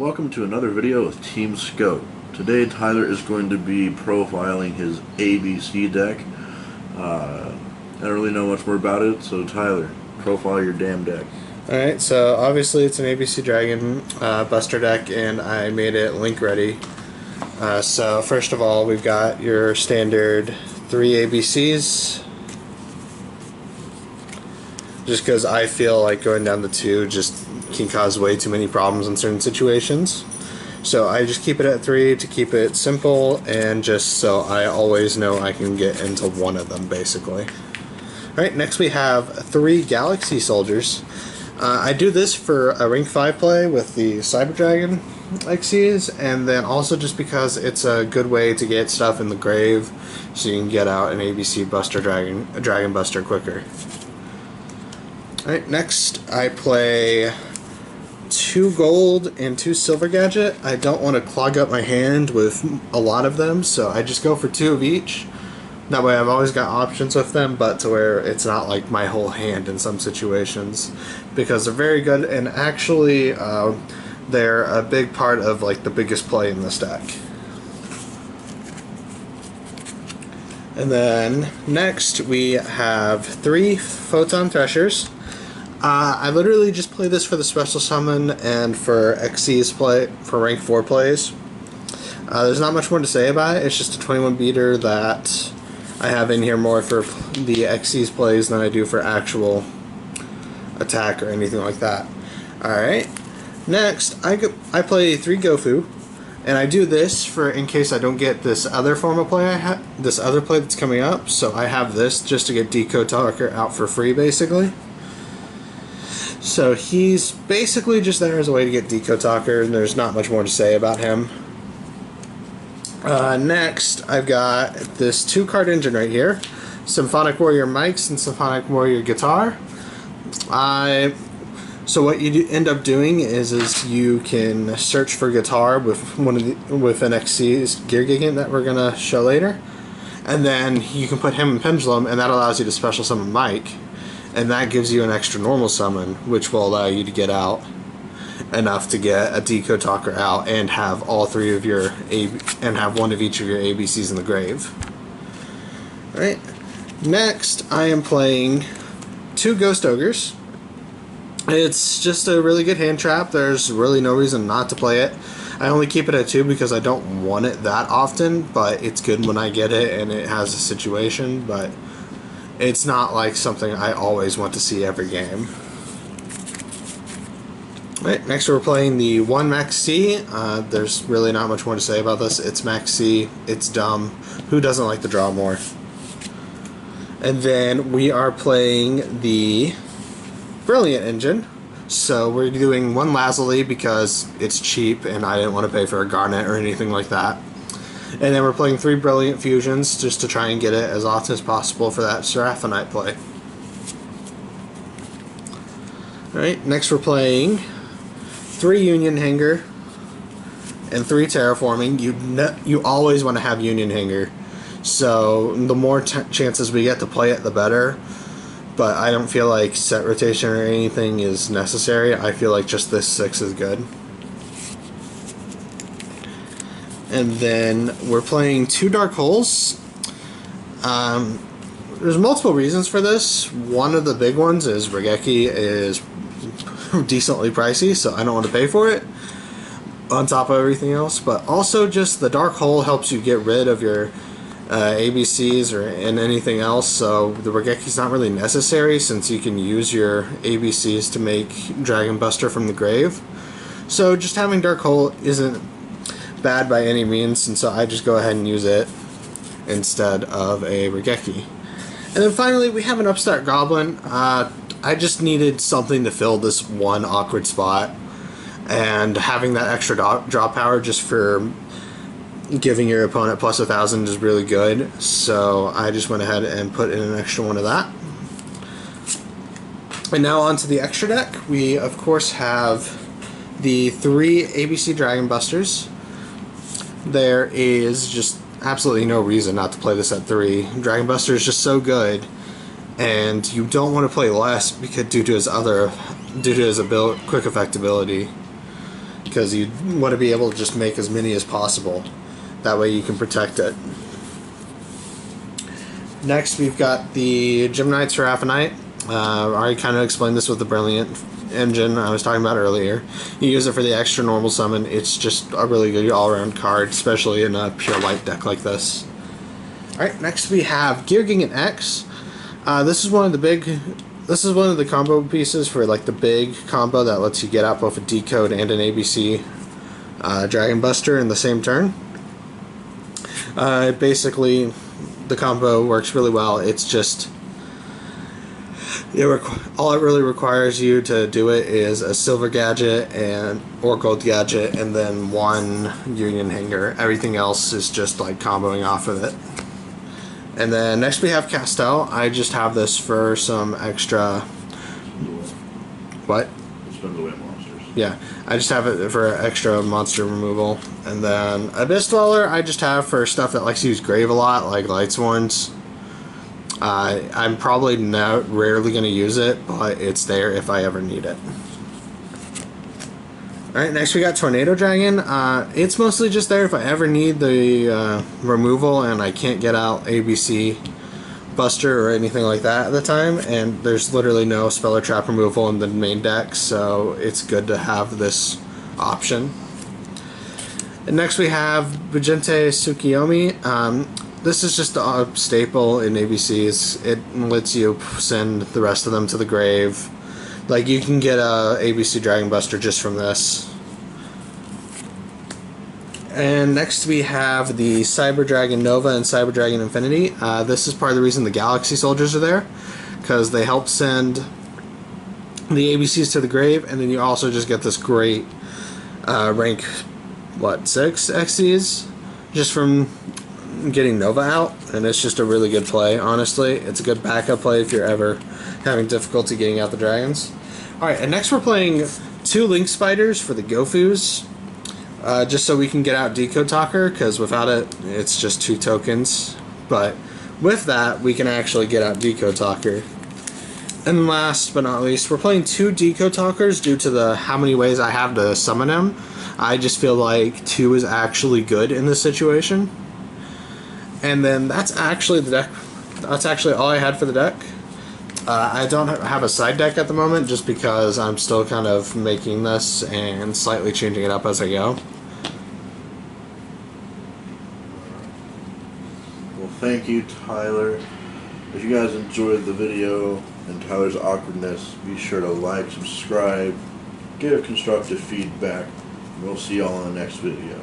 welcome to another video with Team Scope. Today Tyler is going to be profiling his ABC deck. I don't really know much more about it, so Tyler, profile your damn deck. Alright, so obviously it's an ABC Dragon Buster deck, and I made it link ready. So first of all, we've got your standard 3 ABCs. Just because I feel like going down to 2 just can cause way too many problems in certain situations. So I just keep it at 3 to keep it simple, and just so I always know I can get into one of them, basically. Alright, next we have 3 Galaxy Soldiers. I do this for a rank 5 play with the Cyber Dragon XCs, and then also just because it's a good way to get stuff in the grave so you can get out an ABC Buster Dragon Buster quicker. Alright, next I play 2 gold and 2 silver Gadget. I don't want to clog up my hand with a lot of them, so I just go for 2 of each. That way I've always got options with them, but to where it's not like my whole hand in some situations, because they're very good, and actually they're a big part of like the biggest play in this deck. And then next we have 3 Photon Pressures. I literally just play this for the special summon and for XC's play, for rank 4 plays. There's not much more to say about it. It's just a 21 beater that I have in here more for the XC's plays than I do for actual attack or anything like that. Alright, next I play 3 Gofu, and I do this for in case I don't get this other form of play this other play that's coming up, so I have this just to get Decode Talker out for free, basically. So he's basically just there as a way to get Decode Talker, and there's not much more to say about him. Next, I've got this 2-card engine right here, Symphonic Warrior Mics and Symphonic Warrior Guitar. So what you end up doing is you can search for guitar with with an XC's Gear Gigant that we're gonna show later, and then you can put him in Pendulum, and that allows you to special summon Mic. And that gives you an extra normal summon, which will allow you to get out enough to get a Decode Talker out and have all 3 of your and have 1 of each of your ABCs in the grave. Alright. Next, I am playing 2 Ghost Ogres. It's just a really good hand trap. There's really no reason not to play it. I only keep it at 2 because I don't want it that often, but it's good when I get it and it has a situation, but it's not like something I always want to see every game. Right, next we're playing the 1 Maxie. There's really not much more to say about this. It's Maxie. It's dumb. Who doesn't like to draw more? And then we are playing the Brilliant Engine. So we're doing 1 Lazuli because it's cheap and I didn't want to pay for a Garnet or anything like that. And then we're playing 3 Brilliant Fusions just to try and get it as often as possible for that Seraphonite play. Alright, next we're playing 3 Union Hangar and 3 Terraforming. You always want to have Union Hangar, so the more chances we get to play it, the better. But I don't feel like set rotation or anything is necessary. I feel like just this 6 is good. And then we're playing 2 Dark Holes. There's multiple reasons for this. One of the big ones is Regeki is decently pricey, so I don't want to pay for it on top of everything else. But also just the Dark Hole helps you get rid of your ABCs and anything else, so the Regeki's not really necessary since you can use your ABCs to make Dragon Buster from the grave. So just having Dark Hole isn't bad by any means, and so I just go ahead and use it instead of a Regeki. And then finally we have an Upstart Goblin. I just needed something to fill this 1 awkward spot, and having that extra draw power just for giving your opponent plus 1,000 is really good, so I just went ahead and put in an extra 1 of that. And now on to the extra deck. We of course have the 3 ABC Dragon Busters. There is just absolutely no reason not to play this at 3. Dragon Buster is just so good, and you don't want to play less because due to his quick effect ability. because you want to be able to just make as many as possible. That way you can protect it. Next, we've got the Gym Knights for half a night. I already kind of explained this with the Brilliant engine I was talking about earlier. You use it for the extra normal summon. It's just a really good all-around card, especially in a pure white deck like this. Alright, next we have Gank Annex. This is one of the combo pieces for like the big combo that lets you get out both a Decode and an ABC Dragon Buster in the same turn. Basically, the combo works really well. It's just all it really requires you to do it is a silver gadget or gold gadget, and then one union hanger. Everything else is just like comboing off of it. And then next we have Castel. I just have this for some extra. What? Spins away monsters. Yeah, I just have it for extra monster removal. And then Abyss Dweller I just have for stuff that likes to use Grave a lot, like Lightsworns. I'm probably rarely going to use it, but it's there if I ever need it. Alright, next we got Tornado Dragon. It's mostly just there if I ever need the removal and I can't get out ABC Buster or anything like that at the time, and there's literally no spell or trap removal in the main deck, so it's good to have this option. And next we have Magentatsukiyomi. This is just a staple in ABCs. It lets you send the rest of them to the grave. Like, you can get a ABC Dragon Buster just from this. And next we have the Cyber Dragon Nova and Cyber Dragon Infinity. This is part of the reason the Galaxy Soldiers are there, because they help send the ABCs to the grave, and then you also just get this great rank, 6 XCs just from getting Nova out, and it's just a really good play, honestly. It's a good backup play if you're ever having difficulty getting out the dragons. Alright, and next we're playing 2 Link Spiders for the Gofus, just so we can get out Decode Talker, because without it, it's just 2 tokens. But with that, we can actually get out Decode Talker. And last but not least, we're playing 2 Decode Talkers due to how many ways I have to summon him. I just feel like 2 is actually good in this situation. And then that's actually the deck. That's actually all I had for the deck. I don't have a side deck at the moment, just because I'm still kind of making this and slightly changing it up as I go. Well, thank you, Tyler. If you guys enjoyed the video and Tyler's awkwardness, be sure to like, subscribe, give constructive feedback, and we'll see y'all in the next video.